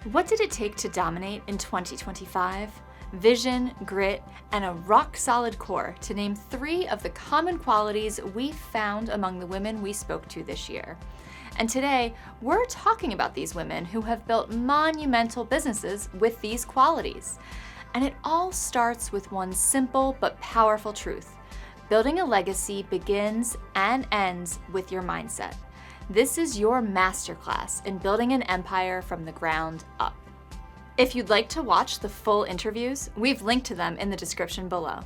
What did it take to dominate in 2025? Vision, grit, and a rock-solid core, to name 3 of the common qualities we found among the women we spoke to this year. And today, we're talking about these women who have built monumental businesses with these qualities. And it all starts with one simple but powerful truth. Building a legacy begins and ends with your mindset. This is your masterclass in building an empire from the ground up. If you'd like to watch the full interviews, we've linked to them in the description below.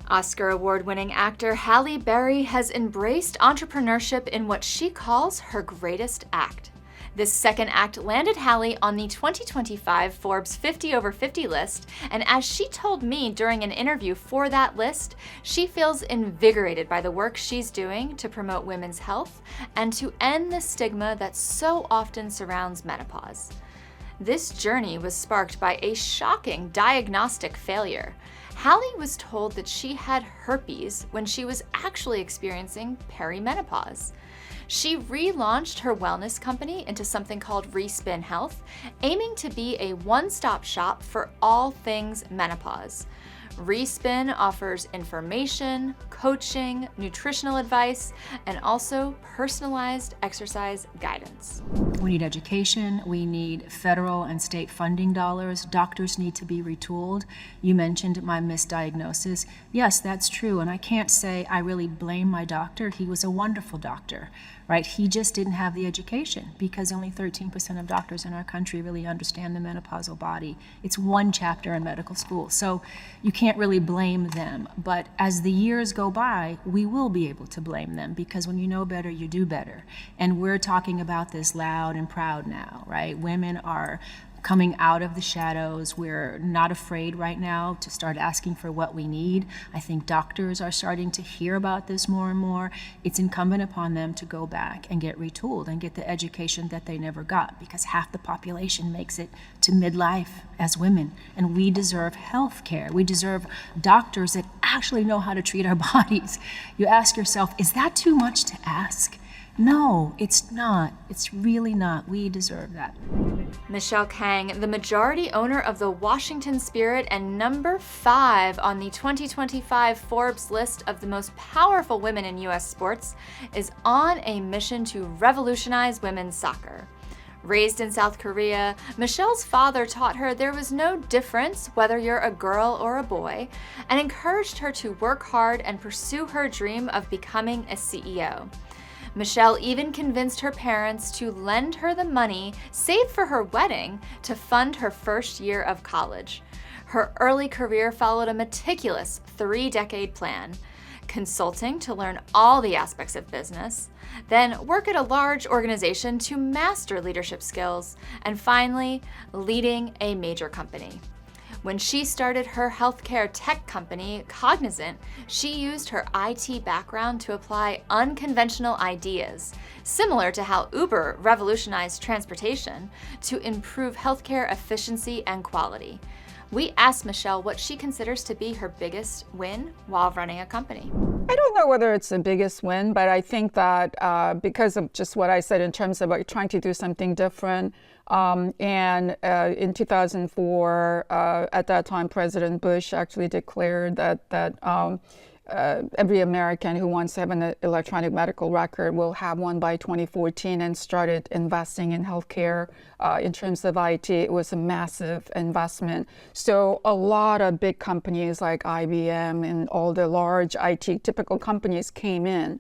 Oscar award-winning actor Halle has embraced entrepreneurship in what she calls her greatest act. This second act landed Halle on the 2025 Forbes 50 over 50 list, and as she told me during an interview for that list, she feels invigorated by the work she's doing to promote women's health and to end the stigma that so often surrounds menopause. This journey was sparked by a shocking diagnostic failure. Halle was told that she had herpes when she was actually experiencing perimenopause. She relaunched her wellness company into something called Respin Health, aiming to be a one-stop shop for all things menopause. Respin offers information, coaching, nutritional advice, and also personalized exercise guidance. We need education, we need federal and state funding dollars, doctors need to be retooled. You mentioned my misdiagnosis. Yes, that's true, and I can't say I really blame my doctor. He was a wonderful doctor, right? He just didn't have the education because only 13% of doctors in our country really understand the menopausal body. It's one chapter in medical school, so you can't really blame them. But as the years go by, we will be able to blame them because when you know better, you do better. And we're talking about this loud and proud now, right? Women are coming out of the shadows. We're not afraid right now to start asking for what we need. I think doctors are starting to hear about this more and more. It's incumbent upon them to go back and get retooled and get the education that they never got, because half the population makes it to midlife as women, and we deserve health care. We deserve doctors that actually know how to treat our bodies. You ask yourself, is that too much to ask? No, it's not. It's really not. We deserve that. Michele Kang, the majority owner of the Washington Spirit and number 5 on the 2025 Forbes list of the most powerful women in U.S. sports, is on a mission to revolutionize women's soccer. Raised in South Korea, Michele's father taught her there was no difference whether you're a girl or a boy, and encouraged her to work hard and pursue her dream of becoming a CEO. Michele even convinced her parents to lend her the money saved for her wedding to fund her first year of college. Her early career followed a meticulous 3-decade plan: consulting to learn all the aspects of business, then work at a large organization to master leadership skills, and finally, leading a major company. When she started her healthcare tech company, Cognizant, she used her IT background to apply unconventional ideas, similar to how Uber revolutionized transportation, to improve healthcare efficiency and quality. We asked Michele what she considers to be her biggest win while running a company. I don't know whether it's the biggest win, but I think that because of just what I said in terms of like trying to do something different, and in 2004, at that time, President Bush actually declared that every American who wants to have an electronic medical record will have one by 2014, and started investing in healthcare. In terms of IT, it was a massive investment. So a lot of big companies like IBM and all the large IT typical companies came in.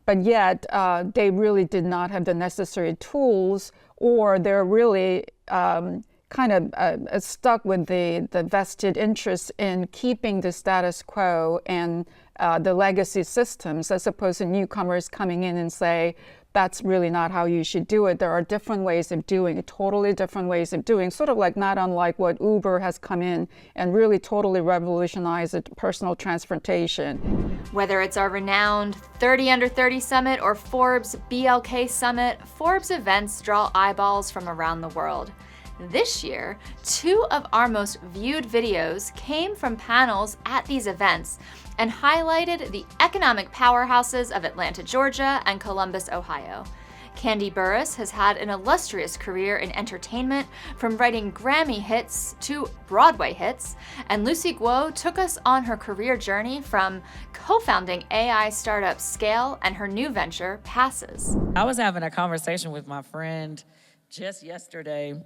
But yet, they really did not have the necessary tools, or they're really kind of stuck with the vested interest in keeping the status quo and the legacy systems, as opposed to newcomers coming in and say, that's really not how you should do it. There are different ways of doing it, totally different ways of doing, sort of like not unlike what Uber has come in and really totally revolutionized personal transportation. Whether it's our renowned 30 Under 30 Summit or Forbes BLK Summit, Forbes events draw eyeballs from around the world. This year, 2 of our most viewed videos came from panels at these events and highlighted the economic powerhouses of Atlanta, Georgia, and Columbus, Ohio. Kandi Burruss has had an illustrious career in entertainment, from writing Grammy hits to Broadway hits, and Lucy Guo took us on her career journey from co-founding AI startup Scale and her new venture, Passes. I was having a conversation with my friend just yesterday,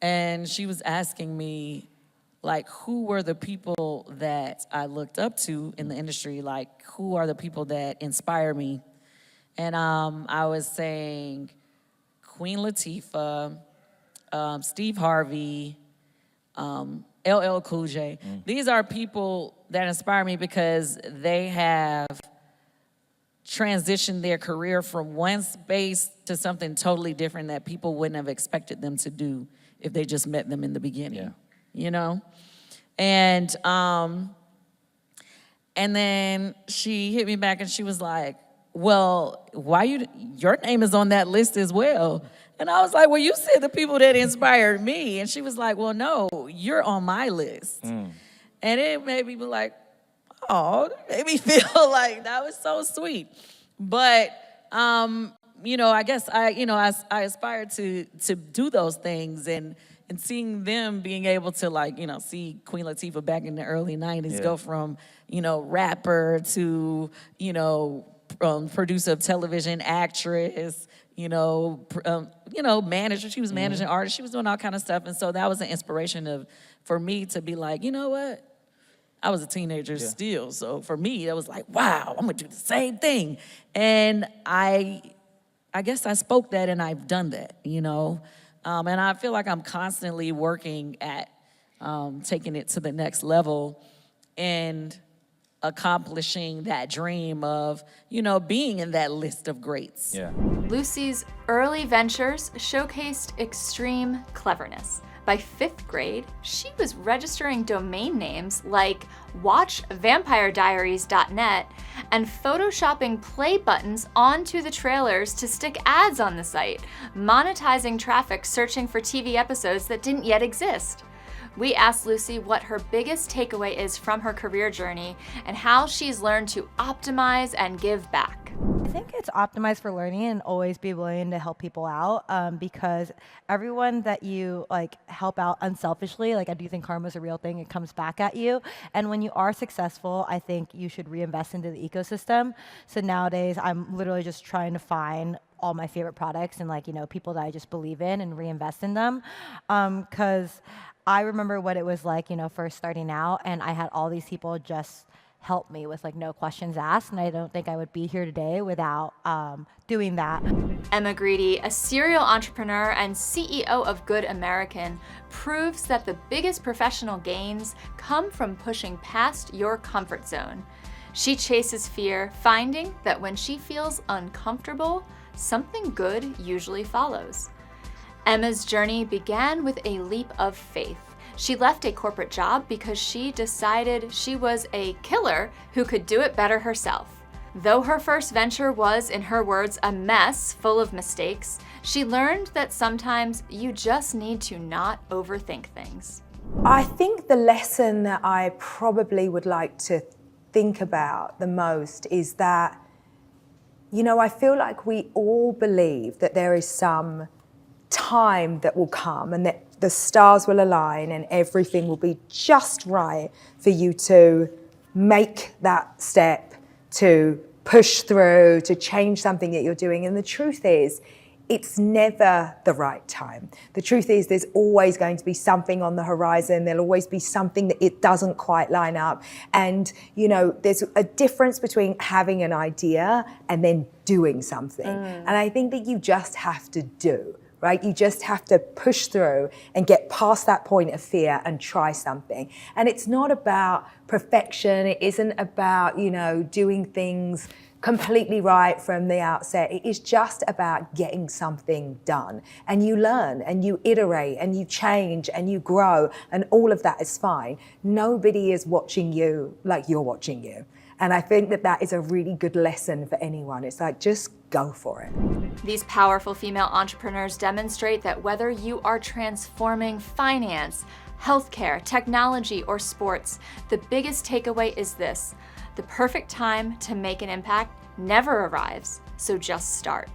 and she was asking me, like, who were the people that I looked up to in the industry? Like, who are the people that inspire me? And I was saying Queen Latifah, Steve Harvey, LL Cool J. These are people that inspire me because they have transitioned their career from one space to something totally different that people wouldn't have expected them to do if they just met them in the beginning, you know? And then she hit me back and she was like, well, your name is on that list as well. And I was like, well, you said the people that inspired me. And she was like, well, no, you're on my list. And it made me be like, oh, it made me feel like that was so sweet. But, I guess I aspired to do those things, and seeing them being able to see Queen Latifah back in the early 90s go from, rapper to, producer of television, actress, manager. She was managing artists. She was doing all kind of stuff. And so that was an inspiration for me to be like, you know what? I was a teenager still. So for me, it was like, wow, I'm going to do the same thing. And I guess I spoke that and I've done that, and I feel like I'm constantly working at taking it to the next level and accomplishing that dream of, being in that list of greats. Yeah. Lucy's early ventures showcased extreme cleverness. By 5th grade, she was registering domain names like watchvampirediaries.net and photoshopping play buttons onto the trailers to stick ads on the site, monetizing traffic searching for TV episodes that didn't yet exist. We asked Lucy what her biggest takeaway is from her career journey and how she's learned to optimize and give back. I think it's optimized for learning and always be willing to help people out, because everyone that you help out unselfishly, I do think karma is a real thing. It comes back at you. And when you are successful, I think you should reinvest into the ecosystem. So nowadays, I'm literally just trying to find all my favorite products and people that I just believe in and reinvest in them. Because I remember what it was like, first starting out, and I had all these people just help me with no questions asked, and I don't think I would be here today without doing that. Emma Grede, a serial entrepreneur and CEO of Good American, proves that the biggest professional gains come from pushing past your comfort zone. She chases fear, finding that when she feels uncomfortable, something good usually follows. Emma's journey began with a leap of faith. She left a corporate job because she decided she was a killer who could do it better herself. Though her first venture was, in her words, a mess full of mistakes, she learned that sometimes you just need to not overthink things. I think the lesson that I probably would like to think about the most is that, I feel like we all believe that there is some time that will come and that the stars will align and everything will be just right for you to make that step, to push through, to change something that you're doing. And the truth is, it's never the right time. The truth is, there's always going to be something on the horizon. There'll always be something that it doesn't quite line up. And, there's a difference between having an idea and then doing something. And I think that you just have to do. Right? You just have to push through and get past that point of fear and try something. And it's not about perfection. It isn't about, doing things completely right from the outset. It is just about getting something done. And you learn and you iterate and you change and you grow, and all of that is fine. Nobody is watching you like you're watching you. And I think that is a really good lesson for anyone. It's just go for it. These powerful female entrepreneurs demonstrate that whether you are transforming finance, healthcare, technology, or sports, the biggest takeaway is this: the perfect time to make an impact never arrives, so just start.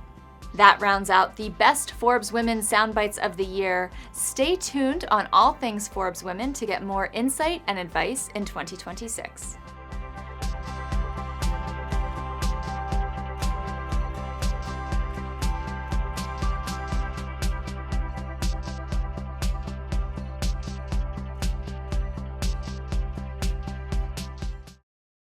That rounds out the best Forbes Women Soundbites of the year. Stay tuned on all things Forbes Women to get more insight and advice in 2026.